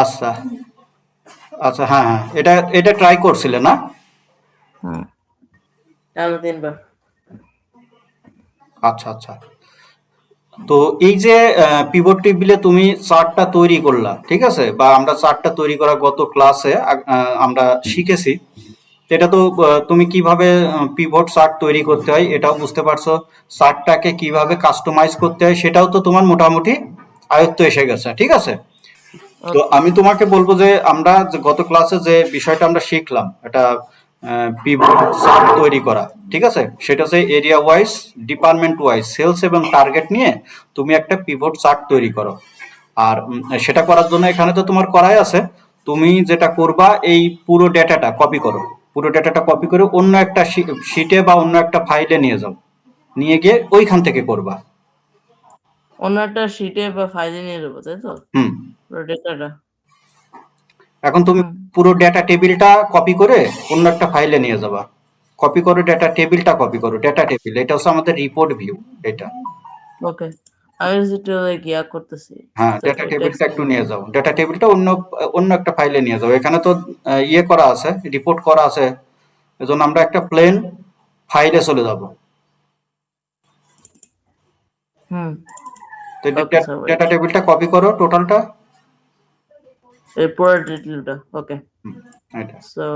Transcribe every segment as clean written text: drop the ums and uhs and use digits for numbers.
আচ্ছা আচ্ছা, হ্যাঁ হ্যাঁ, এটা এটা ট্রাই করছিলে না? হুম, টানা 3 বার। আচ্ছা আচ্ছা। তো এই যে পিভট টেবিলে তুমি চার্টটা তৈরি করলা, ঠিক আছে, বা আমরা চার্টটা তৈরি করা গত ক্লাসে আমরা শিখেছি। তো এটা তো তুমি কিভাবে পিভট চার্ট তৈরি করতে হয় এটাও বুঝতে পারছো। চার্টটাকে কিভাবে কাস্টমাইজ করতে হয় সেটাও তো তোমার মোটামুটি আয়ত্ত এসে গেছে, ঠিক আছে। তো ওকে। আমি তোমাকে বলবো যে আমরা যে গত ক্লাসে যে বিষয়টা আমরা শিখলাম, এটা পিভট চার্ট তৈরি করা, ঠিক আছে, সেটা হচ্ছে area wise, department wise, sales এবং টার্গেট নিয়ে তুমি একটা পিভট চার্ট তৈরি করো। আর সেটা করার জন্য এখানে তো তোমার করাই আছে। তুমি যেটা করবা, এই পুরো ডেটাটা কপি করো। পুরো ডেটাটা কপি করে অন্য একটা শিটে বা অন্য একটা ফাইলে নিয়ে যাও, নিয়ে গিয়ে ওইখান থেকে করবা। অন্য একটা শিটে বা ফাইলে নিয়ে যাবো, তাই তো? হুম। পুরো ডেটাটা। এখন তুমি হুম। পুরো ডেটা টেবিলটা কপি করে অন্য একটা ফাইলে নিয়ে যাবা। কপি করো, ডেটা টেবিলটা কপি করো, ডেটা টেবিল, এটা হচ্ছে আমাদের রিপোর্ট ভিউ। এটা, ওকে, আমি যেটা লাইক করতেছি, হ্যাঁ, ডেটা টেবিলটা একটু নিয়ে যাও, ডেটা টেবিলটা অন্য অন্য একটা ফাইলে নিয়ে যাও। এখানে তো ইয়ে করা আছে, রিপোর্ট করা আছে, এজন্য আমরা একটা প্লেন ফাইলে চলে যাব। হুম। তো ওকে স্যার, ওয়েট। ডেটা টেবিলটা কপি করো টোটালটা। এই পুরো ডিটেলটা। ওকে। এটা, সো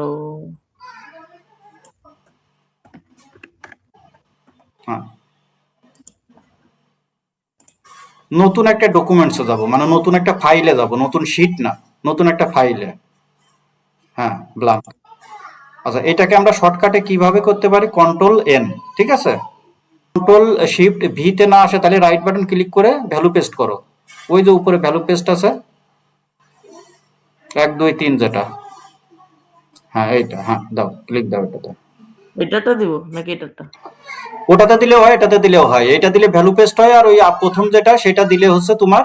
হ্যাঁ, নতুন একটা ডকুমেন্টসে যাব, মানে নতুন একটা ফাইলে যাব, নতুন শিট না, নতুন একটা ফাইলে। হ্যাঁ, ব্ল্যাঙ্ক। আচ্ছা, এটাকে আমরা শর্টকাটে কিভাবে করতে পারি? কন্ট্রোল এন, ঠিক আছে। কন্ট্রোল শিফট ভিতে না আসে তাহলে রাইট বাটন ক্লিক করে ভ্যালু পেস্ট করো। ওই যে উপরে ভ্যালু পেস্ট আছে, 1 2 3 যেটা, হ্যাঁ এইটা, হ্যাঁ দাও, ক্লিক দাও এটাতে। এটাটা দিব নাকি এটাটা? ওটাতে দিলেও হয়, এটাতে দিলেও হয়। এটা দিলে ভ্যালু পেস্ট হয়, আর ওই প্রথম যেটা সেটা দিলে হচ্ছে তোমার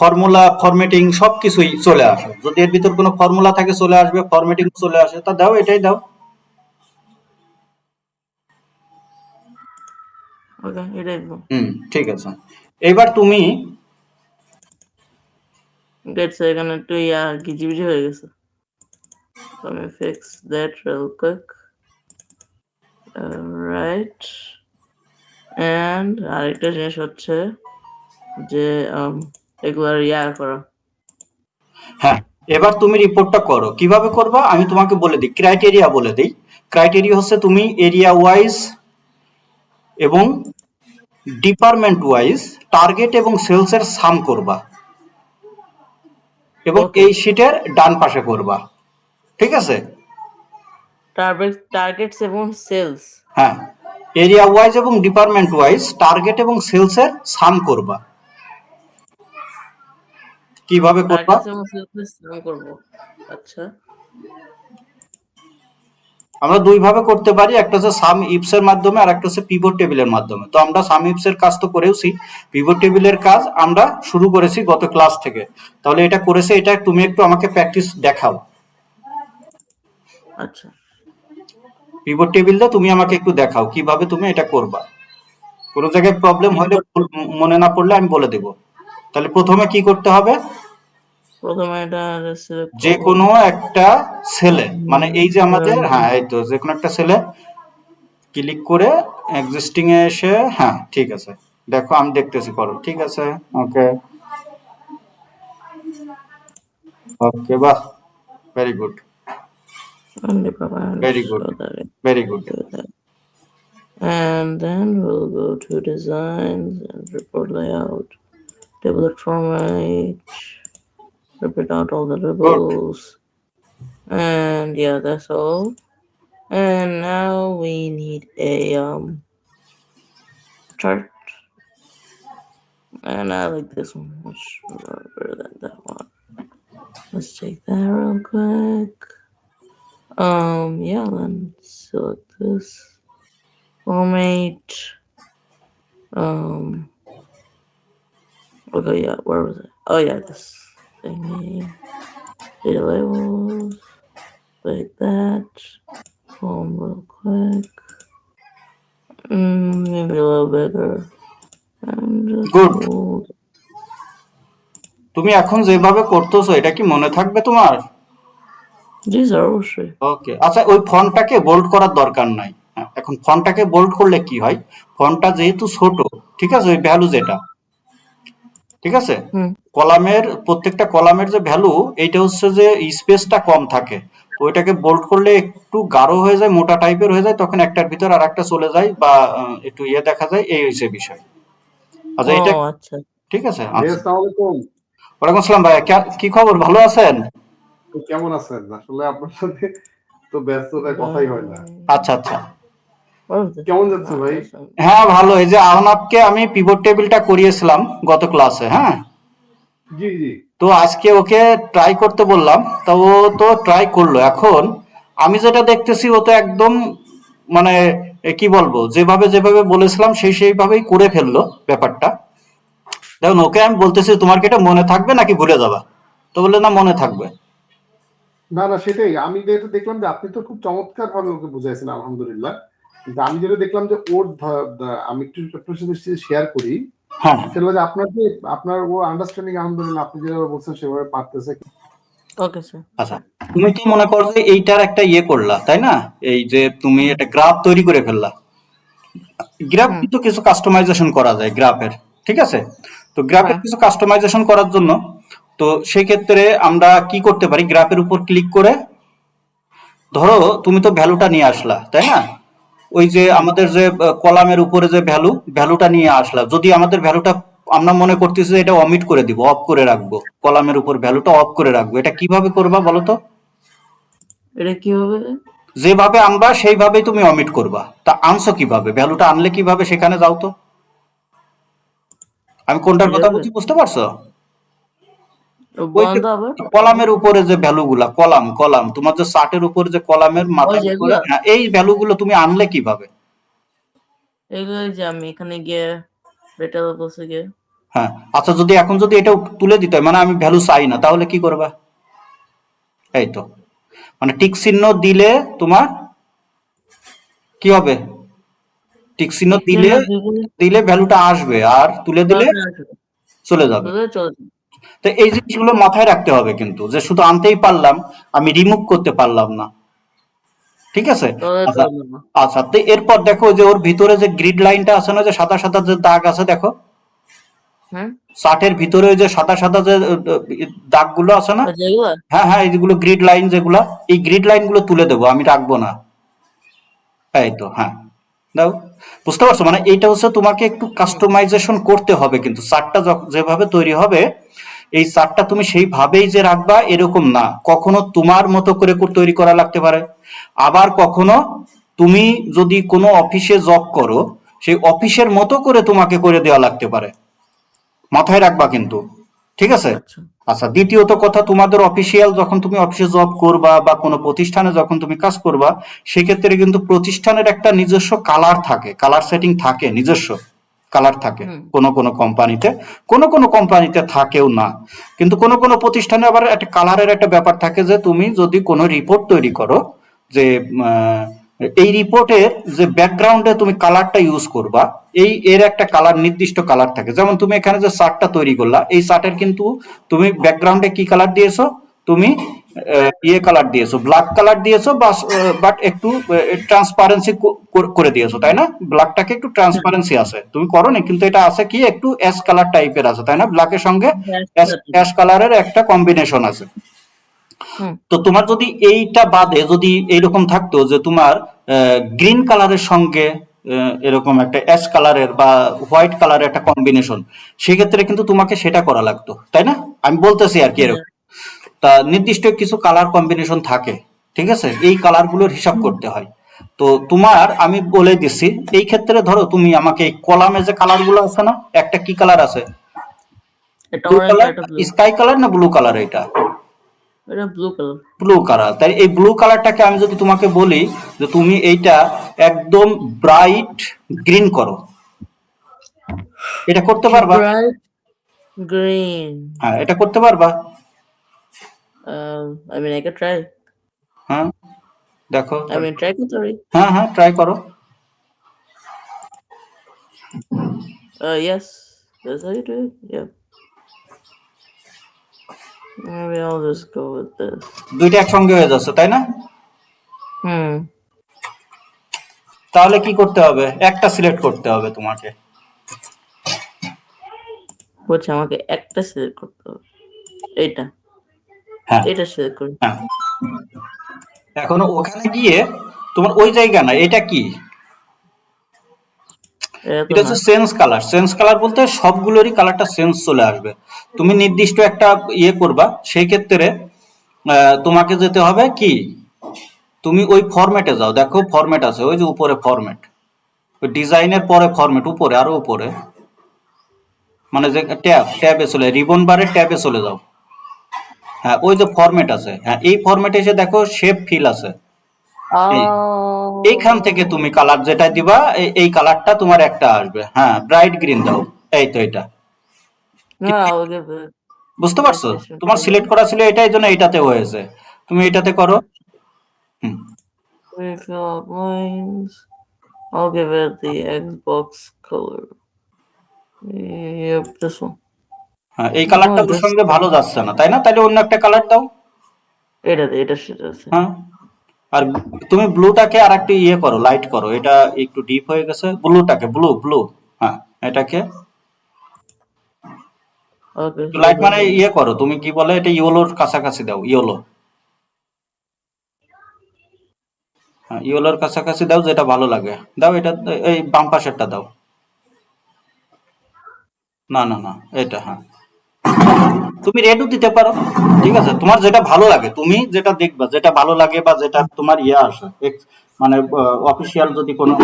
ফর্মুলা, ফরম্যাটিং সবকিছুই চলে আসে। যদি এর ভিতর কোনো ফর্মুলা থাকে চলে আসবে, ফরম্যাটিং চলে আসে। তা দাও, এটাই দাও। ওকে, এটাই দিব। হুম, ঠিক আছে। এবার তুমি গেটস এখানে একটু গিজিবিজি হয়ে গেছে। Let me fix that real quick. Right. And আরেকটা জিনিস হচ্ছে যে এগুলার করা। হ্যাঁ, এবার তুমি রিপোর্টটা করো। কিভাবে করবা আমি তোমাকে বলে দিই, ক্রাইটেরিয়া বলে দিই। ক্রাইটেরিয়া হচ্ছে তুমি এরিয়া ওয়াইজ এবং ডিপার্টমেন্ট ওয়াইজ টার্গেট এবং সেলস এর সাম করবা, এবং ওকে। এই শিটের ডান পাশে করবা, ঠিক আছে। টার্গেটস এবং সেলস। হ্যাঁ, এরিয়া ওয়াইজ এবং ডিপার্টমেন্ট ওয়াইজ টার্গেট এবং সেলস এর সাম করবা। কিভাবে করবা? টার্গেটস এবং সেলস করব। আচ্ছা। আমরা দুই ভাবে করতে পারি, একটা হচ্ছে সাম ইফস এর মাধ্যমে, আর একটা হচ্ছে পিভট টেবিলের মাধ্যমে। তো আমরা সাম ইফস এর কাজ তো করেওছি, পিভট টেবিলের কাজ আমরা শুরু করেছি গত ক্লাস থেকে। তাহলে এটা করেছে, এটা তুমি একটু আমাকে প্র্যাকটিস দেখাও। আচ্ছা। পিভট টেবিলটা তুমি আমাকে একটু দেখাও কিভাবে তুমি এটা করবা। কোনো জায়গায় প্রবলেম হলে পিভট। মনে না পড়লে আমি বলে দেব। তাহলে প্রথমে কি করতে হবে? প্রথমে এটা সিলেক্ট যে করব। কোনো একটা সেলে, মানে এই যে আমাদের, হ্যাঁ এই তো, যে কোনো একটা সেলে ক্লিক করে এক্সিস্টিং এ এসে, হ্যাঁ ঠিক আছে, দেখো আমি দেখতেছি, করো, ঠিক আছে। ওকে, ওকে, বাহ, very good, very good, So that very good. do that. And then we'll go to designs and report layout, table format, repeat out all the good, labels, and yeah, that's all. And now we need a chart, and I like this one much better than that one. Let's take that real quick. Yeah, let's select this format. Okay, yeah, where was it? Oh yeah, this thingy. Data labels, like that. Home real quick. Maybe a little bigger. And just good. hold. তুমি এখন যেভাবে করতেছো এটা কি মনে থাকবে তোমার? জি sir, অবশ্যই। ওকে, আচ্ছা ওই ফন্টটাকে বোল্ড করার দরকার নাই। হ্যাঁ, এখন ফন্টটাকে বোল্ড করলে কি হয়, ফন্টটা যেহেতু ছোট, ঠিক আছে, ওই ভ্যালু যেটা, ঠিক আছে, হুম। কলামের প্রত্যেকটা কলামের যে ভ্যালু, এইটা হচ্ছে যে স্পেসটা কম থাকে, তো ওইটাকে বোল্ড করলে একটু গাঢ় হয়ে যায়, মোটা টাইপের হয়ে যায়, তখন একটার ভিতর আর একটা চলে যায় বা একটু ইয়ে দেখা যায়, এই হচ্ছে বিষয়। আচ্ছা ও এটা আচ্ছা। ঠিক আছে। ভাই আচ্ছা, আসসালামু আলাইকুম। ওয়ালাইকুম আসসালাম ভাইয়া, কি খবর, ভালো আছেন? তো কেমন আছেন? আসলে আপনার সাথে তো ব্যস্ততায় কথাই হয় না। আচ্ছা আচ্ছা, What is this? কেমন যাচ্ছে ভাই? হ্যাঁ ভালো। এই যে আহনাবকে আমি পিভট টেবিলটা করিয়েছিলাম গত ক্লাসে, হ্যাঁ, জি, জি। তো আজকে ওকে ট্রাই করতে বললাম, তো ও তো ট্রাই করলো। এখন আমি যেটা দেখতেছি ও তো একদম মানে কি বলবো, যেভাবে যেভাবে বলেছিলাম সেইভাবেই করে ফেললো ব্যাপারটা। দেখুন ওকে আমি বলতেছি তোমার কি এটা মনে থাকবে নাকি ভুলে যাবা, তো বললে না মনে থাকবে। না, না সেটাই। আমি যেটা দেখলাম যে আপনি তো খুব চমৎকারভাবে ওকে বুঝাইছেন আলহামদুলিল্লাহ। কিন্তু আমি যেটা দেখলাম যে ওর আমি একটু আপনার সাথে শেয়ার করি। হ্যাঁ সেটা হলো যে আপনার ও আন্ডারস্ট্যান্ডিং আলহামদুলিল্লাহ আপনি যেভাবে বলছেন সেভাবে পারতেছে। Okay sir. আচ্ছা, তুমি কি মনে করো যে এইটার একটা ইয়ে করলা, তাই না? এই যে তুমি একটা গ্রাফ তৈরি করে ফেললা, গ্রাফ হুম। কিন্তু কিছু কাস্টমাইজেশন করা যায় গ্রাফের, ঠিক আছে? তো গ্রাফের হ্যাঁ। কিছু কাস্টমাইজেশন করার জন্য, তো সেই ক্ষেত্রে আমরা কি করতে পারি, গ্রাফের উপর ক্লিক করে ধরো তুমি তো ভ্যালুটা নিয়ে আসলা, তাই না? ওই যে হুম। আমাদের যে কলামের উপরে যে ভ্যালুটা নিয়ে আসলা, যদি আমাদের ভ্যালুটা আমরা মনে করতেছি যে এটা অমিট করে দিব, অফ করে রাখবো, কলামের উপর ভ্যালুটা অফ করে রাখবো, এটা কিভাবে করবা বলো তো? এটা কি হবে? যেভাবে আনবা সেইভাবেই তুমি অমিট করবা, তা আনছো কিভাবে, ভ্যালুটা আনলে কিভাবে সেখানে যাও তো। আমি কোনটার কথা এভাবে? বলছি বুঝতে পারছো? ওই যে বন্ধ আবার? কলামের উপরে যে ভ্যালুগুলা, কলাম কলাম তোমার যে চার্টের উপরে যে কলামের ওই মাথার উপরে, যেগুলা? হ্যাঁ, এই ভ্যালুগুলো তুমি আনলে কিভাবে? এগুলো যে আমি এখানে গিয়ে বেটার বসে গিয়ে হ্যাঁ, আচ্ছা যদি এখন যদি এটা তুলে দিতে হয়, মানে আমি ভ্যালু চাই না, তাহলে কি করবা? এই তো, মানে টিক চিহ্ন দিলে তোমার কি হবে, টিক চিহ্ন দিলে দিলে ভ্যালুটা আসবে, আর তুলে দিলে চলে যাবে। চলে যাবে। তো এই জিনিসগুলো মাথায় রাখতে হবে কিন্তু, যে শুধু আনতেই পারলাম, আমি রিমুভ করতে পারলাম না, ঠিক আছে? তাহলে আচ্ছা চলবে না। আচ্ছা, তো এরপর দেখো যে ওর ভিতরে যে গ্রিড লাইনটা আছে না, যে সাদা সাদা যে দাগ আছে দেখো, হ্যাঁ। চার্টের ভিতরে ওই যে সাদা সাদা যে দাগগুলো আছে না, ওই যেগুলা? হ্যাঁ হ্যাঁ, এইগুলো গ্রিড লাইন যেগুলা, এই গ্রিড লাইন গুলো তুলে দেবো, আমি রাখবো না। এই তো, হ্যাঁ, দাও। বুঝতে পারছো, মানে এইটা হচ্ছে তোমাকে একটু হুম। কাস্টমাইজেশন করতে হবে, কিন্তু চার্টটা যেভাবে তৈরি হবে, এই চার্টটা তুমি সেইভাবেই যে রাখবা এরকম না, কখনো তোমার মতো করে তৈরি করা লাগতে পারে, আবার কখনো তুমি যদি কোনো অফিসে জব করো, সেই অফিসের মতো করে তোমাকে করে দেওয়া লাগতে পারে, মাথায় রাখবা কিন্তু, ঠিক আছে? আচ্ছা। আচ্ছা, দ্বিতীয়ত কথা, তোমাদের অফিসিয়াল যখন তুমি অফিসে জব করবা বা কোনো প্রতিষ্ঠানে যখন তুমি কাজ করবা, সেক্ষেত্রে কিন্তু প্রতিষ্ঠানের একটা নিজস্ব কালার থাকে, কালার সেটিং থাকে, নিজস্ব কালার থাকে হুম। কোনো কোনো কোম্পানিতে, কোনো কোনো কোম্পানিতে থাকেও না, কিন্তু কোনো কোনো প্রতিষ্ঠানে আবার একটা কালারের একটা ব্যাপার থাকে, যে তুমি যদি কোনো রিপোর্ট তৈরি করো, যে আহ, এই রিপোর্টের যে ব্যাকগ্রাউন্ডে তুমি কালারটা ইউজ করবা, এই এর একটা কালার, নির্দিষ্ট কালার থাকে। যেমন তুমি এখানে যে চার্টটা তৈরি করলা, এই চার্টের কিন্তু তুমি ব্যাকগ্রাউন্ডে কি কালার দিয়েছো, তুমি ইয়ে কালার দিয়েছো, ব্ল্যাক কালার দিয়েছো, বাট একটু ট্রান্সপারেন্সি করে দিয়েছো, তাই না? ব্ল্যাকটাকে একটু হ্যাঁ। ট্রান্সপারেন্সি আছে, তুমি করো না, কিন্তু এটা আছে কি একটু অ্যাশ কালার টাইপের আছে, তাই না? ব্ল্যাকের সঙ্গে হ্যাঁ, অ্যাশ কালারের একটা কম্বিনেশন আছে। হুম। তো তোমার যদি এইটা বাদে যদি এইরকম থাকতো যে তোমার গ্রিন কালারের সঙ্গে এরকম একটা অ্যাশ কালারের বা হোয়াইট কালারের একটা কম্বিনেশন, সেক্ষেত্রে কিন্তু তোমাকে সেটা করা লাগতো, তাই না? আমি বলতেছি আর কি হ্যাঁ। এরকম। তা নির্দিষ্ট কিছু কালার কম্বিনেশন থাকে, ঠিক আছে, এই কালারগুলোর হিসাব হুম। করতে হয়। তো তোমার আমি বলে দিচ্ছি, এই ক্ষেত্রে ধরো তুমি আমাকে এই কলামে যে কালারগুলো আছে না, একটা কি কালার আছে, এটা ব্লু অরেঞ্জ আর কালার, এটা ব্লু। স্কাই কালার না ব্লু কালার, এটা এটা ব্লু কালার। Blue colour. তাই এই ব্লু কালারটাকে আমি যদি তোমাকে বলি যে তুমি এইটা একদম ব্রাইট গ্রিন করো, এটা করতে পারবা? Bright green. হ্যাঁ, এটা করতে পারবা? I mean I could try. হ্যাঁ, দেখো, I mean try করতে পারি। হ্যাঁ হ্যাঁ, ট্রাই করো। Yes. That's how you do it. Yeah. Maybe I'll just go with this. দুইটা একসঙ্গে হয়ে যাচ্ছে, তাই না? তাহলে কি করতে হবে? একটা সিলেক্ট করতে হবে তোমাকে। বলছে আমাকে একটা সিলেক্ট করতে হবে। এইটা হ্যাঁ এটা সিলেক্ট করি। হ্যাঁ, এখন ওখানে গিয়ে তোমার ওই জায়গা না, এটা কি, এটা তো এটা না। হচ্ছে সেন্স কালার। সেন্স কালার বলতে সবগুলোরই কালারটা সেন্স চলে আসবে। তুমি নির্দিষ্ট একটা ইয়ে করবা, সেই ক্ষেত্রে তোমাকে যেতে হবে কি, তুমি ওই ফরম্যাটে যাও, দেখো ফরম্যাট আছে, ওই যে উপরে ফরম্যাট, ওই ডিজাইনের পরে ফরম্যাট, উপরে আরো উপরে, মানে যে ট্যাবে চলে, রিবন বারের ট্যাবে চলে যাও। হ্যাঁ, ওই যে ফরম্যাট আছে, হ্যাঁ এই ফরম্যাটে এসে দেখো শেপ ফিল আছে। এই এইখান থেকে তুমি কালার যেটা দিবা, এই কালারটা তোমার একটা আসবে। হ্যাঁ, ব্রাইট গ্রিন দাও, এই তো এটা। No, I'll give it বুঝতে পারছো? PlayStation তোমার 4. সিলেক্ট করা ছিল এটাই, জন্য এটাতে হয়েছে। তুমি এটাতে করো। হুম, We fill up lines. I'll give it the Xbox color. Yep, this one. হ্যাঁ এই কালারটা ওর সঙ্গে ভালো যাচ্ছে না, তাই না? তাহলে অন্য একটা কালার দাও। এটা সেটা আছে। হ্যাঁ, আর তুমি ব্লুটাকে আর একটু ইয়ে করো, লাইট করো, এটা একটু ডিপ হয়ে গেছে। ব্লুটাকে, ব্লু, হ্যাঁ এটাকে Okay, লাইট মানে ইয়ে করো, তুমি কি বলে এটা, ইয়েলোর কাছাকাছি দাও, ইয়েলো। হ্যাঁ, ইয়েলোর কাছাকাছি দাও, যেটা ভালো লাগে দাও। এটা এই বাম পাশেরটা দাও। না, এটা, হ্যাঁ তুমি রেডও দিতে পারো, ঠিক আছে, তোমার যেটা ভালো লাগে, তুমি যেটা দেখবা, যেটা ভালো লাগে বা যেটা তোমার ইয়ে আসে, মানে অফিসিয়াল যদি কোনো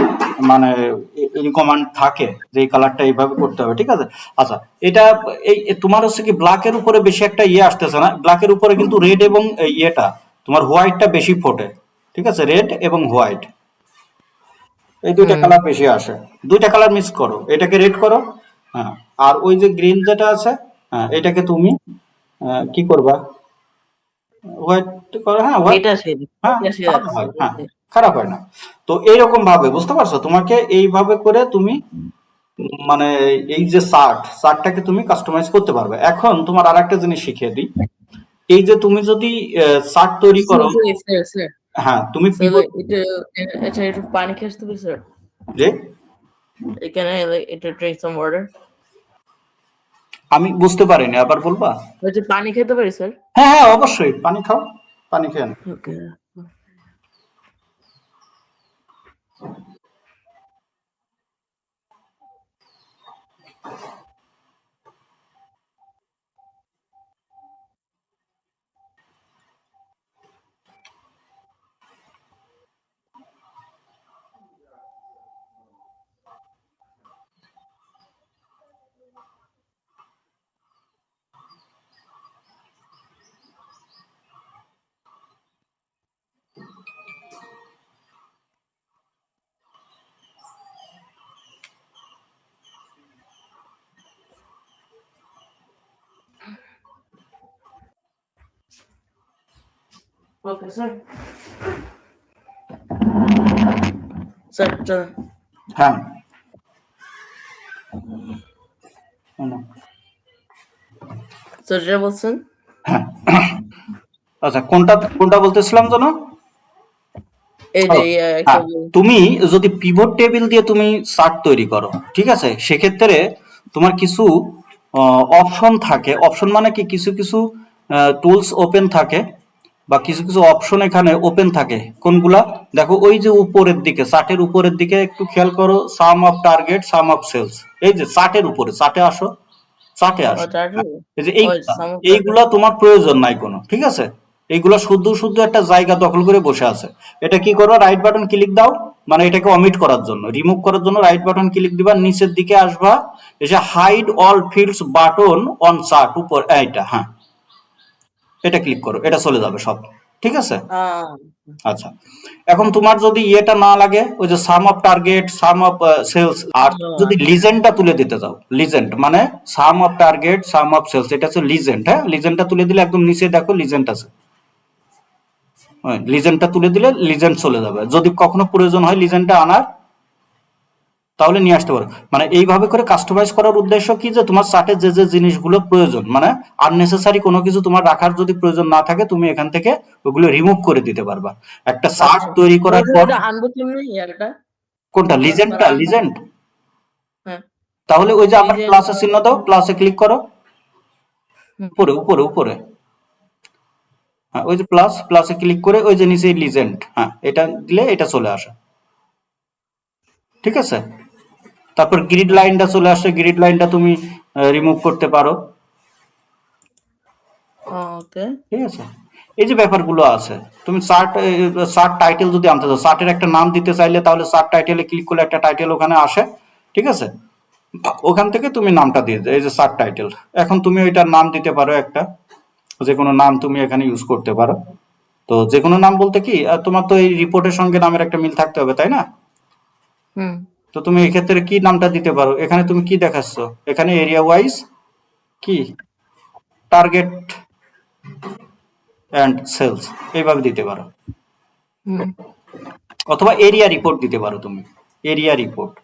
মানে রিকমান্ড থাকে যে এই কালারটা এইভাবে করতে হবে, ঠিক আছে। আচ্ছা, এটা এই তোমার হচ্ছে কি ব্ল্যাকের উপরে বেশি একটা ইয়ে আসতেছে না, ব্ল্যাকের উপরে কিন্তু রেড এবং ইয়েটা তোমার হোয়াইটটা বেশি ফোটে, ঠিক আছে, রেড এবং হোয়াইট এই দুইটা কালার বেশি আসে। দুইটা কালার মিক্স করো, এটাকে রেড করো, হ্যাঁ, আর ওই যে গ্রিন যেটা আছে, হ্যাঁ এটাকে তুমি কি করবা, হোয়াইট করো। হ্যাঁ হোয়াইট, এটা সেটা। হ্যাঁ এটা সেটা খারাপ হয়, হ্যাঁ খারাপ হয় না। তো এইরকম ভাবে, বুঝতে পারছো, তোমাকে এইভাবে করে তুমি মানে এই যে চার্টটাকে তুমি কাস্টমাইজ করতে পারবে। এখন তোমার আর একটা জিনিস শিখিয়ে দিই, এই যে তুমি যদি চার্ট তৈরি করো, স্যার হ্যাঁ তুমি স্যার পিভট, এটা একটু পানি খেয়ে আসতে পারি স্যার? যে Can I এটা drink some water? আমি বুঝতে পারিনি, আবার বলবা? বলছি পানি খেতে পারি স্যার? হ্যাঁ হ্যাঁ অবশ্যই, পানি খাও, পানি খেয়ে নাও। Okay. Okay, sir. Sir, চলেন। হ্যাঁ স্যার যেটা বলছেন, আচ্ছা, কোনটা কোনটা বলতেছিলাম জানো? এই যে হ্যাঁ, তুমি যদি পিভট টেবিল দিয়ে তুমি চার্ট তৈরি করো, ঠিক আছে, সেক্ষেত্রে তোমার কিছু অপশন থাকে। অপশন মানে কি, কিছু কিছু টুলস ওপেন থাকে বা কিছু কিছু অপশন এখানে ওপেন থাকে। কোনগুলা দেখো, ওই যে উপরের দিকে, চার্টের উপরের দিকে একটু খেয়াল করো, sum of target, sum of sales, এই যে চার্টের উপরে, চার্টে আসো, চার্টে আসো। এই যে এইগুলা তোমার প্রয়োজন নাই কোনো, ঠিক আছে, এইগুলা শুধু শুধু একটা জায়গা দখল করে বসে আছে। এটা কি করো, রাইট বাটন ক্লিক দাও, মানে এটাকে অমিট করার জন্য, রিমুভ করার জন্য রাইট বাটন ক্লিক দিবা, নিচের দিকে আসবা, এসে hide all fields button on chart, উপর এইটা, হ্যাঁ এটা ক্লিক করো, এটা চলে যাবে সব, ঠিক আছে। আচ্ছা, এখন তোমার যদি ইয়েটা না লাগে, ওই যে sum of target, sum of sales, আর যদি লিজেন্ডটা তুলে দিতে চাও, লিজেন্ড মানে sum of target, sum of sales, এটা হচ্ছে লিজেন্ড। হ্যাঁ, লিজেন্ডটা তুলে দিলে একদম নিচে দেখো লিজেন্ড আছে, লিজেন্ডটা তুলে দিলে লিজেন্ড চলে যাবে। যদি কখনো প্রয়োজন হয় লিজেন্ডটা আনার, তাহলে নিয়ে আসতে পারো। মানে এইভাবে করে কাস্টমাইজ করার উদ্দেশ্য কি, যে তোমার চার্টে যে যে জিনিসগুলো প্রয়োজন, মানে আননেসেসারি কোনো কিছু তোমার রাখার যদি প্রয়োজন না থাকে, তুমি এখান থেকে ওগুলো রিমুভ করে দিতে পারবা একটা চার্ট আচ্ছা, তৈরি করার ওটা পর। ওটা আনবো কেমনে ইয়ারটা? কোনটা, মানে লিজেন্ডটা? আনবো, লিজেন্ড? হ্যাঁ, তাহলে ওই যে আবার লিজেন্ড। প্লাসে চিহ্ন দাও, প্লাসে ক্লিক করো, উপরে উপরে উপরে, হ্যাঁ ওই যে প্লাস, প্লাসে ক্লিক করে ওই যে নিচে লিজেন্ড, হ্যাঁ এটা দিলে এটা চলে আসে, ঠিক আছে। তারপর গ্রিড লাইনটা চলে আসে, গ্রিড লাইনটা তুমি রিমুভ করতে পারো, ওকে, ঠিক আছে। এই যে ব্যাপারগুলো আছে, তুমি চার্ট টাইটেল যদি আনতে চাও, চার্টের একটা নাম দিতে চাইলে তাহলে চার্ট টাইটেলে ক্লিক করলে একটা টাইটেল ওখানে আসে, ঠিক আছে। ওখান থেকে তুমি নামটা দিয়ে দাও, এই যে চার্ট টাইটেল, এখন তুমি ওইটার নাম দিতে পারো একটা, যে কোনো নাম তুমি এখানে ইউজ করতে পারো। তো যে কোনো নাম বলতে কি, তোমার তো এই রিপোর্টের সঙ্গে নামের একটা মিল থাকতে হবে, তাই না? হুম, তো তুমি এই ক্ষেত্রে কি নামটা দিতে পারো, এখানে তুমি কি দেখাচ্ছ, এখানে এরিয়া ওয়াইজ কি টার্গেট অ্যান্ড সেলস, এইভাবে দিতে পারো, হুম, অথবা এরিয়া রিপোর্ট দিতে পারো তুমি, এরিয়া রিপোর্ট।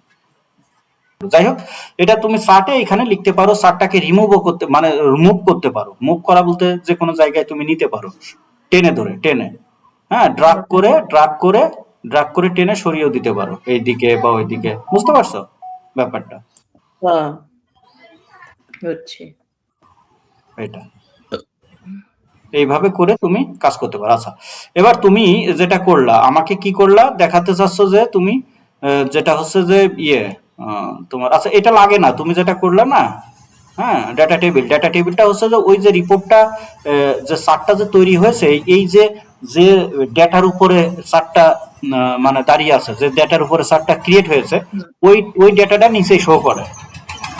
যাই হোক, এটা তুমি চার্টে এখানে লিখতে পারো, চার্টটাকে রিমুভও করতে, মানে মুভ করতে পারো, মুভ করা বলতে যে কোনো জায়গায় তুমি নিতে পারো, টেনে ধরে টেনে, হ্যাঁ ড্রাগ ওকে, করে ড্রাগ করে ড্রাগ করে টেনে সরিয়েও দিতে পারো এইদিকে বা ওইদিকে, বুঝতে পারছো ব্যাপারটা? হ্যাঁ, হচ্ছে। এটা এইভাবে করে তুমি কাজ করতে পারো। আচ্ছা, এবার তুমি যেটা করলা, আমাকে কি করলা দেখাতে চাচ্ছ, যে তুমি যেটা হচ্ছে যে ইয়ে তোমার, আচ্ছা এটা লাগে না, তুমি যেটা করলা না, হ্যাঁ ডাটা টেবিল, ডাটা টেবিলটা হচ্ছে যে ওই যে রিপোর্টটা, যে চার্টটা যে তৈরি হয়েছে, এই যে যে ডেটার উপরে চার্টটা মানে দাঁড়িয়ে আছে, যে ডেটার উপরে চার্টটা ক্রিয়েট হয়েছে, ওই ডেটাটা নিচে শো করে।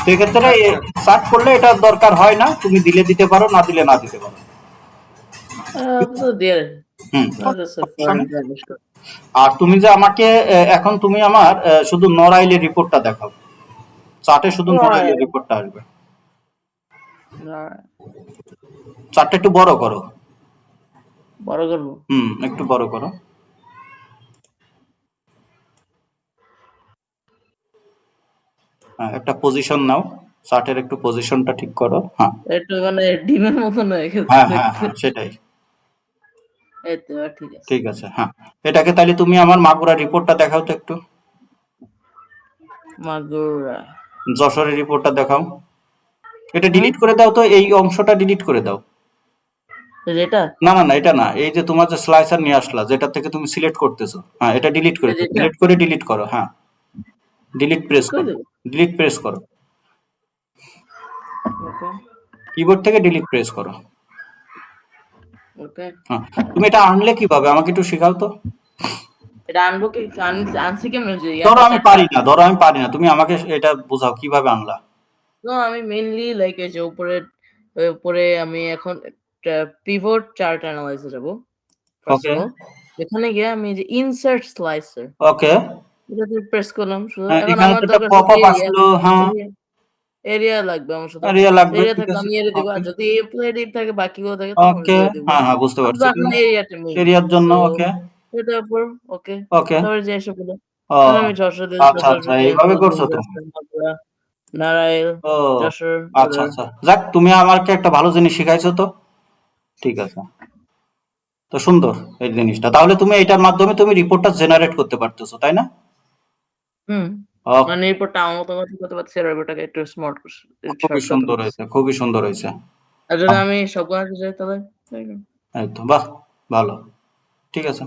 সেক্ষেত্রে আচ্ছা, সার্চ করলে এটা দরকার হয় না, তুমি দিলে দিতে পারো, না দিলে না দিতে পারো। তো দিয়ে রাখি। হুম, That's a সমস্যা fun নেই। information. আর তুমি যে আমাকে এখন তুমি আমার শুধু নড়াইলের রিপোর্টটা দেখাও, চার্টে শুধু নড়াইলের Alright, রিপোর্টটা আসবে। alright. চার্টটা একটু বড় করো, বড় করবো। একটু বড় করো, হ্যাঁ একটা পজিশন নাও, চার্টের একটু পজিশনটা ঠিক করো, হ্যাঁ একটু মানে ডিমের মতন হয়ে গেছে হ্যাঁ হ্যাঁ দেখতে। হ্যাঁ সেটাই, এই তো এবার ঠিক আছে। ঠিক আছে। হ্যাঁ, এটাকে তাহলে তুমি আমার মাগুরা রিপোর্টটা দেখাও তো একটু, মাগুরা। যশোরের রিপোর্টটা দেখাও। এটা হ্যাঁ, ডিলিট করে দাও তো, এই অংশটা ডিলিট করে দাও। যেটা, না না না, এটা না, এই যে তোমার যে স্লাইসার নিয়ে আসলা, যেটা থেকে তুমি সিলেক্ট করতেছো, হ্যাঁ এটা ডিলিট করে দাও, যেটা ডিলিট করে ডিলিট করো, হ্যাঁ ডিলিট প্রেস করে করো, দেবো। ডিলিট প্রেস করো, ওকে, কিবোর্ড থেকে ডিলিট প্রেস করো। ওকে। হ্যাঁ, তুমি এটা আনলে কিভাবে আমাকে একটু শেখাও তো। এটা আনবো কি, আনছি কেমন যে ধরো ইয়াটা আমি চারটা। পারি না, ধরো আমি পারি না, তুমি আমাকে এটা বোঝাও কিভাবে আনলা। তো আমি মেইনলি লাইক এই যে উপরে আমি এখন পিভট চার্ট অ্যানালাইসে যাব ফার্স্ট ওকে অফ অল। এখানে গিয়ে আমি যে ইনসার্ট স্লাইসার ওকে, এটাতে প্রেস করলাম শুধু। হ্যাঁ এখন এখানে আমার তো একটা দরকার পপ শুধু আপ এরিয়া, আসলো, হ্যাঁ এরিয়া লাগবে আমার শুধু। এরিয়া লাগবে, এরিয়া ঠিক থাকলে আছে, আমি এরিয়া দিব, ওকে আর যদি এডিট থাকে বাকিগুলো থাকে তখন ওকে, দিয়ে দিব। হ্যাঁ হ্যাঁ বুঝতে আপাতত পারছি, এখন এরিয়াটা মেইন। এরিয়ার জন্য, সো ওকে এটার উপর ওকে, ওকে, তারপরে যে এসবগুলো ও এখন আমি যশোর দিলাম, আচ্ছা যশোর আচ্ছা, দিলাম, এইভাবে করছো তুমি, মাগুরা, নারায়ণ, ও যশোর, আচ্ছা আচ্ছা, যাক তুমি আমাকে একটা ভালো জিনিস শিখাইছো তো, ঠিক আছে। তো সুন্দর এই জিনিসটা, তাহলে তুমি এটার মাধ্যমে তুমি রিপোর্টটা জেনারেট করতে পারতেছো, তাই না? হুম, ওকে, মানে এরপর টাউন মতো কথা করতে পারছি, আর ওটাকে একটু স্মার্ট খুবই শর্ট করতে সুন্দর পারছি। হয়েছে, খুবই সুন্দর হয়েছে। আর যদি আমি সবগুলো যাই তাহলে এই তো বাহ, ভালো, ঠিক আছে।